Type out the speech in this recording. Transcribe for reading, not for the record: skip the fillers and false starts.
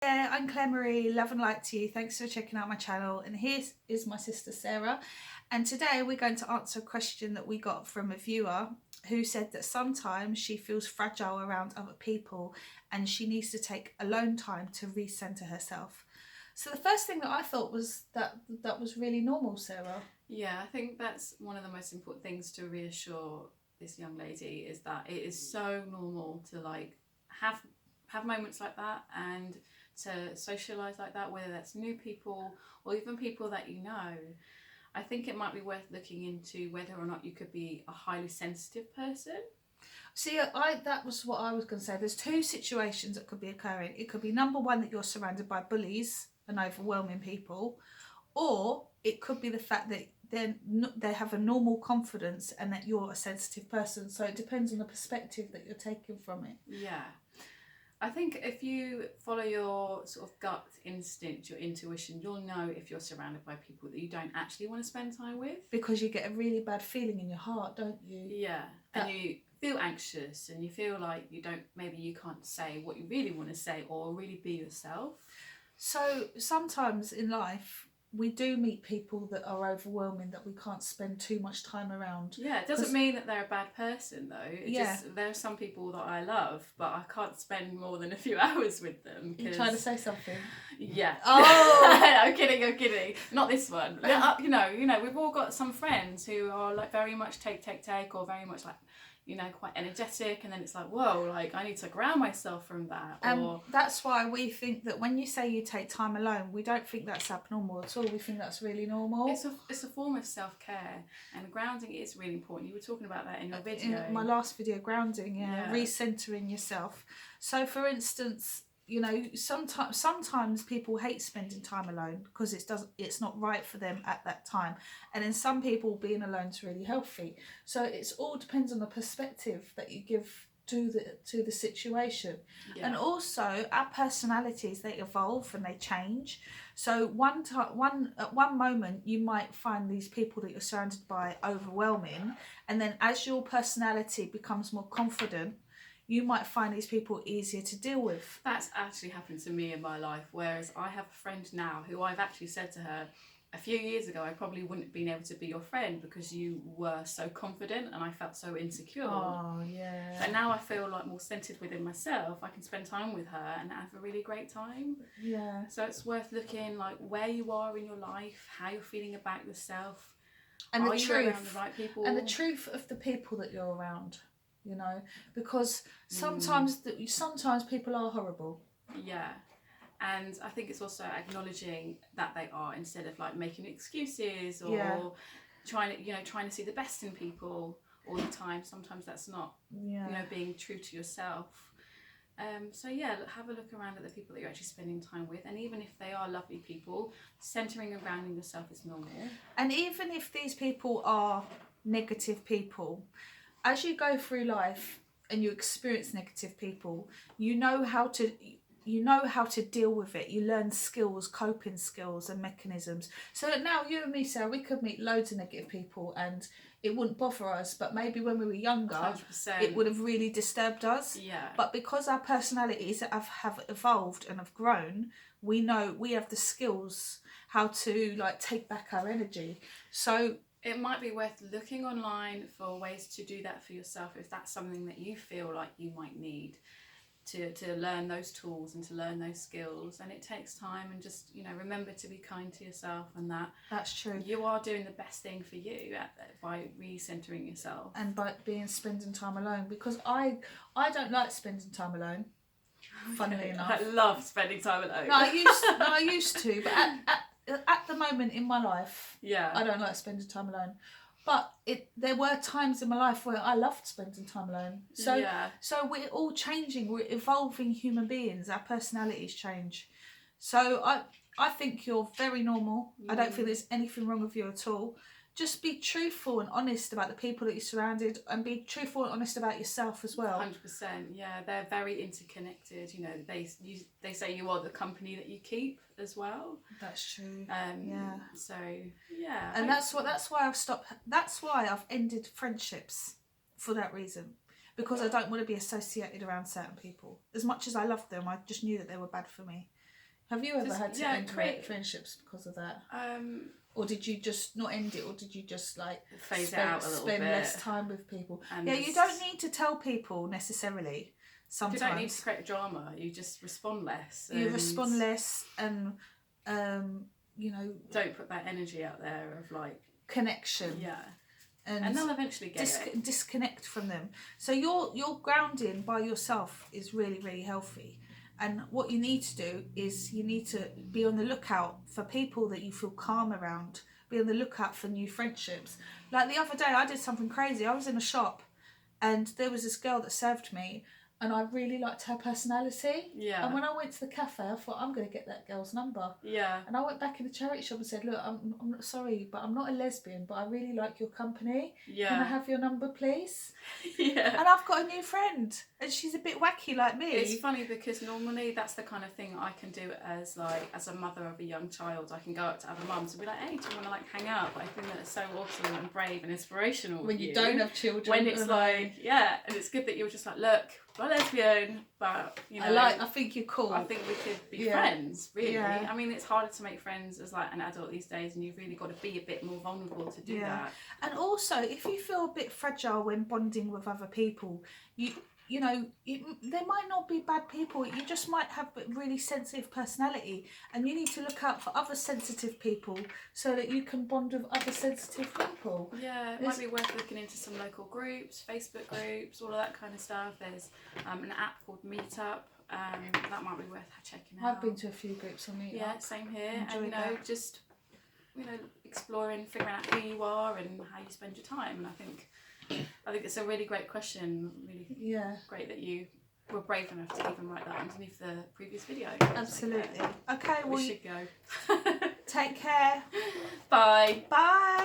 Yeah, I'm Claire Marie, love and light to you. Thanks for checking out my channel. And here is my sister Sarah. And today we're going to answer a question that we got from a viewer who said that sometimes she feels fragile around other people and she needs to take alone time to recenter herself. So the first thing that I thought was that was really normal, Sarah. Yeah, I think that's one of the most important things to reassure this young lady is that it is so normal to have moments like that and to socialize like that, whether that's new people or even people that you know. I think it might be worth looking into whether or not you could be a highly sensitive person. See, that was what I was going to say. There's two situations that could be occurring. It could be number one, that you're surrounded by bullies and overwhelming people, or it could be the fact that they have a normal confidence and that you're a sensitive person. So it depends on the perspective that you're taking from it. Yeah. I think if you follow your sort of gut instinct, your intuition, you'll know if you're surrounded by people that you don't actually want to spend time with. Because you get a really bad feeling in your heart, don't you? Yeah. And you feel anxious and you feel like maybe you can't say what you really want to say or really be yourself. So sometimes in life, we do meet people that are overwhelming that we can't spend too much time around. Yeah, it doesn't mean that they're a bad person though. There are some people that I love, but I can't spend more than a few hours with them. You're trying to say something? Yeah. Oh! I'm kidding. Not this one. You know, we've all got some friends who are like very much take, or very much like, you know, quite energetic, and then it's like, whoa, like I need to ground myself from that. And that's why we think that when you say you take time alone, we don't think that's abnormal at all. We think that's really normal. It's a form of self-care, and grounding is really important. You were talking about that in your video. In my last video, grounding, recentering yourself. So for instance, you know, sometimes people hate spending time alone because it's not right for them at that time, and then some people being alone is really healthy. So it's all depends on the perspective that you give to the situation. And also our personalities, they evolve and they change. So at one moment you might find these people that you're surrounded by overwhelming, and then as your personality becomes more confident, you might find these people easier to deal with. That's actually happened to me in my life, whereas I have a friend now who I've actually said to her, a few years ago I probably wouldn't have been able to be your friend because you were so confident and I felt so insecure. Oh, yeah. But now I feel like more centered within myself. I can spend time with her and have a really great time. Yeah. So it's worth looking like where you are in your life, how you're feeling about yourself. And are the you truth around the right people? And the truth of the people that you're around, you know, because sometimes people are horrible. Yeah. And I think it's also acknowledging that they are, instead of like making excuses or trying to see the best in people all the time. Sometimes that's not, being true to yourself. So yeah, have a look around at the people that you're actually spending time with, and even if they are lovely people, centering and grounding yourself is normal. And even if these people are negative people, as you go through life and you experience negative people, you know how to deal with it. You learn skills, coping skills and mechanisms. So now you and me, Sarah, we could meet loads of negative people and it wouldn't bother us, but maybe when we were younger, 100%. it would have really disturbed us. Yeah. But because our personalities have evolved and have grown, we know we have the skills how to like take back our energy. So it might be worth looking online for ways to do that for yourself if that's something that you feel like you might need to learn those tools and to learn those skills. And it takes time, and just, remember to be kind to yourself, and that's true. You are doing the best thing for you by recentering yourself and by spending time alone, because I don't like spending time alone. Funnily enough, I love spending time alone. No, I used to, but at the moment in my life, I don't like spending time alone. But there were times in my life where I loved spending time alone. So we're all changing. We're evolving human beings. Our personalities change. So I think you're very normal. I don't think there's anything wrong with you at all. Just be truthful and honest about the people that you're surrounded, and be truthful and honest about yourself as well. 100%. Yeah, they're very interconnected. They say you are the company that you keep as well. That's true. So yeah. And that's why I've stopped. That's why I've ended friendships, for that reason, because I don't want to be associated around certain people. As much as I love them, I just knew that they were bad for me. Have you ever Just, had to yeah, end friendships because of that? Or did you just not end it, or did you just like phase it out a little spend bit. less time with people? And Yeah, you don't need to tell people necessarily. Sometimes you don't need to create drama. You just respond less. You respond less, and you know, don't put that energy out there of like connection. Yeah. And they'll eventually get it. Disconnect from them. So your grounding by yourself is really, really healthy. And what you need to do is you need to be on the lookout for people that you feel calm around. Be on the lookout for new friendships. Like the other day, I did something crazy. I was in a shop, and there was this girl that served me, and I really liked her personality. Yeah. And when I went to the cafe, I thought, I'm going to get that girl's number. Yeah. And I went back in the charity shop and said, look, I'm not sorry, but I'm not a lesbian, but I really like your company. Yeah. Can I have your number, please? Yeah. And I've got a new friend, and she's a bit wacky like me. It's funny because normally that's the kind of thing I can do as a mother of a young child. I can go up to other mums and be like, hey, do you want to like hang out? But I think that it's so awesome and brave and inspirational. When you don't have children. When it's like, yeah, and it's good that you're just like, look, I'm a lesbian, but you know, I think you're cool. I think we could be friends, really. Yeah. I mean, it's harder to make friends as like an adult these days, and you've really got to be a bit more vulnerable to do that. And also, if you feel a bit fragile when bonding with other people, you know, there might not be bad people. You just might have a really sensitive personality, and you need to look out for other sensitive people so that you can bond with other sensitive people. Yeah, it might be worth looking into some local groups, Facebook groups, all of that kind of stuff. There's an app called Meetup. That might be worth checking out. I've been to a few groups on Meetup. Yeah, same here. Enjoyed and that. just exploring, figuring out who you are and how you spend your time. And I think it's a really great question. Really great that you were brave enough to even write that underneath the previous video. Absolutely. Okay, well, we should go. Take care. Bye. Bye.